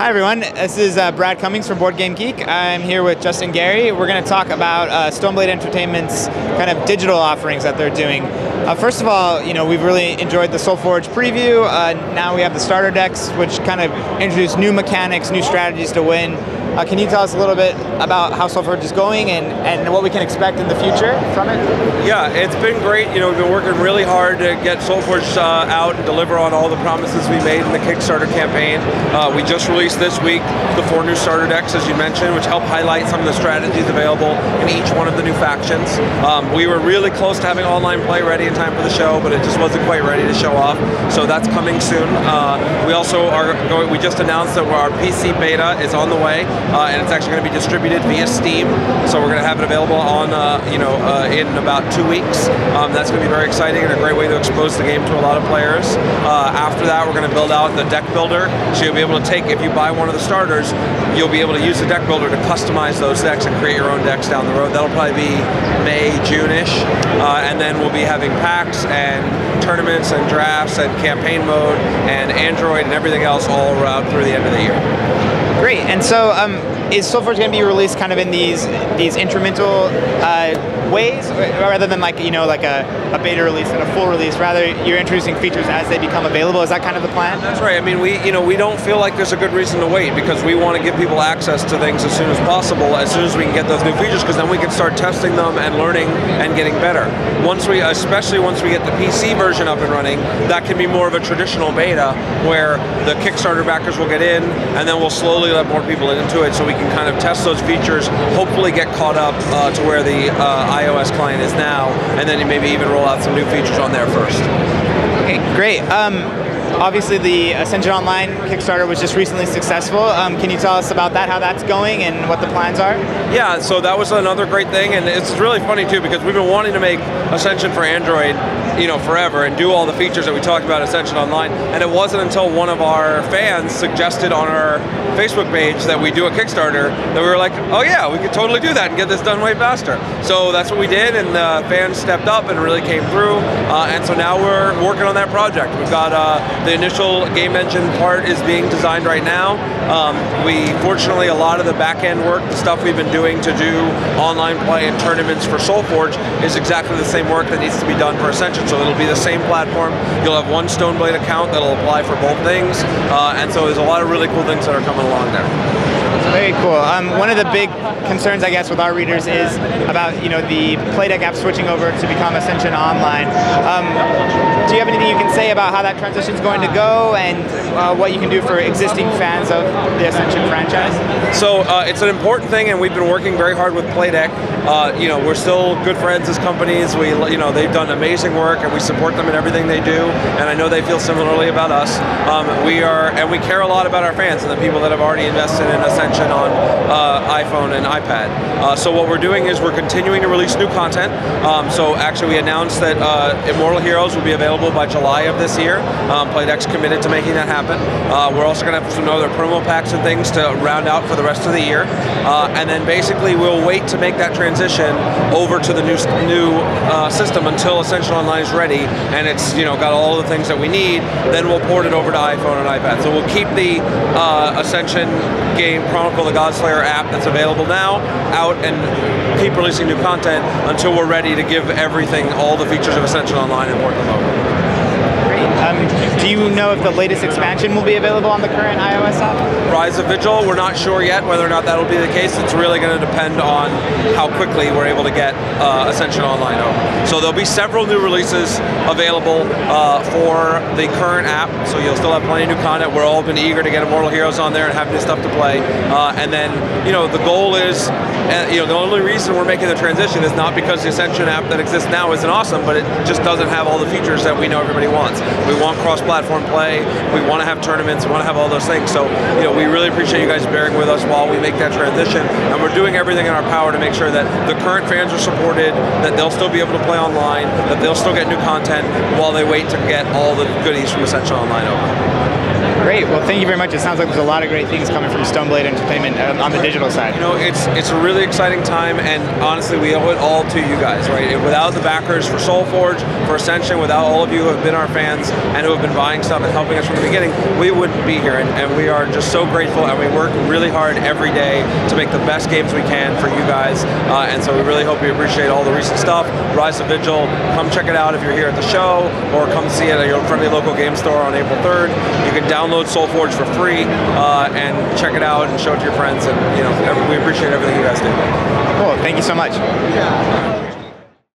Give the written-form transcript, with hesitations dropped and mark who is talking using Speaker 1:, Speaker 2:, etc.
Speaker 1: Hi everyone, this is Brad Cummings from Board Game Geek. I'm here with Justin Gary. We're going to talk about Stoneblade Entertainment's kind of digital offerings that they're doing. First of all, we've really enjoyed the Solforge preview. Now we have the starter decks, which kind of introduce new mechanics, new strategies to win. Can you tell us a little bit about how Solforge is going and what we can expect in the future from it?
Speaker 2: Yeah, it's been great. We've been working really hard to get Solforge out and deliver on all the promises we made in the Kickstarter campaign. We just released this week the 4 new starter decks, as you mentioned, which help highlight some of the strategies available in each one of the new factions. We were really close to having online play ready in time for the show, but it just wasn't quite ready to show off. So that's coming soon. We also we just announced that our PC beta is on the way. And it's actually going to be distributed via Steam, so we're going to have it available on, in about 2 weeks. That's going to be very exciting and a great way to expose the game to a lot of players. After that, we're going to build out the deck builder, so you'll be able to take, if you buy one of the starters, you'll be able to use the deck builder to customize those decks and create your own decks down the road. That'll probably be May, June-ish, and then we'll be having packs and tournaments and drafts and campaign mode and Android and everything else all around through the end of the year.
Speaker 1: Great, and so is Solforge going to be released kind of in these incremental ways, rather than like a beta release and a full release? Rather, you're introducing features as they become available. Is that kind of the plan?
Speaker 2: That's right. I mean, we don't feel like there's a good reason to wait, because we want to give people access to things as soon as possible, as soon as we can get those new features, because then we can start testing them and learning and getting better. Especially once we get the PC version up and running, that can be more of a traditional beta where the Kickstarter backers will get in, and then we'll slowly let more people into it, so we can kind of test those features, hopefully get caught up to where the iOS client is now, and then maybe even roll out some new features on there first.
Speaker 1: Okay, great. Obviously the Ascension Online Kickstarter was just recently successful. Can you tell us about that, how that's going, and what the plans are?
Speaker 2: Yeah, so that was another great thing, and it's really funny too, because we've been wanting to make Ascension for Android forever and do all the features that we talked about Ascension Online, and it wasn't until one of our fans suggested on our Facebook page that we do a Kickstarter that we were like, oh yeah, we could totally do that and get this done way faster. So that's what we did, and the fans stepped up and really came through, and so now we're working on that project. We've got the initial game engine part is being designed right now. Fortunately, a lot of the back-end work, the stuff we've been doing to do online play and tournaments for Solforge, is exactly the same work that needs to be done for Ascension. So it'll be the same platform. You'll have one Stoneblade account that'll apply for both things, and so there's a lot of really cool things that are coming along there.
Speaker 1: Very cool. One of the big concerns, I guess, with our readers is about the Playdeck app switching over to become Ascension Online. Do you have anything you can say about how that transition is going to go, and what you can do for existing fans of the Ascension franchise? So
Speaker 2: it's an important thing, and we've been working very hard with Playdeck. We're still good friends as companies. They've done amazing work, and we support them in everything they do. And I know they feel similarly about us. We care a lot about our fans and the people that have already invested in Ascension on iPhone and iPad. So what we're doing is we're continuing to release new content. So actually, we announced that Immortal Heroes will be available by July of this year. Playdeck's committed to making that happen. We're also going to have some other promo packs and things to round out for the rest of the year. And then basically, we'll wait to make that transition over to the new system until Ascension Online is ready and it's got all the things that we need. Then we'll port it over to iPhone and iPad. So we'll keep the Ascension game Chronicle the Godslayer app that's available now out and keep releasing new content until we're ready to give everything, all the features of Ascension Online, and port them over.
Speaker 1: Do you know if the latest expansion will be available on the current iOS app?
Speaker 2: Rise of Vigil, we're not sure yet whether or not that'll be the case. It's really going to depend on how quickly we're able to get Ascension Online over. So there'll be several new releases available for the current app, so you'll still have plenty of new content. We're all been eager to get Immortal Heroes on there and have new stuff to play. And then, the goal is, the only reason we're making the transition is not because the Ascension app that exists now isn't awesome, but it just doesn't have all the features that we know everybody wants. We want cross-platform play, we want to have tournaments, we want to have all those things. So, we really appreciate you guys bearing with us while we make that transition, and we're doing everything in our power to make sure that the current fans are supported, that they'll still be able to play online, that they'll still get new content while they wait to get all the goodies from Ascension Online over.
Speaker 1: Great. Well, thank you very much. It sounds like there's a lot of great things coming from Stoneblade Entertainment on the digital side.
Speaker 2: You know, it's a really exciting time, and honestly, we owe it all to you guys, right? Without the backers for Solforge, for Ascension, without all of you who have been our fans and who have been buying stuff and helping us from the beginning, we wouldn't be here. And we are just so grateful, and we work really hard every day to make the best games we can for you guys. And so we really hope you appreciate all the recent stuff. Rise of Vigil, come check it out if you're here at the show, or come see it at your friendly local game store on April 3rd. You can download Solforge for free and check it out and show it to your friends. And we appreciate everything you guys do.
Speaker 1: Cool. Thank you so much.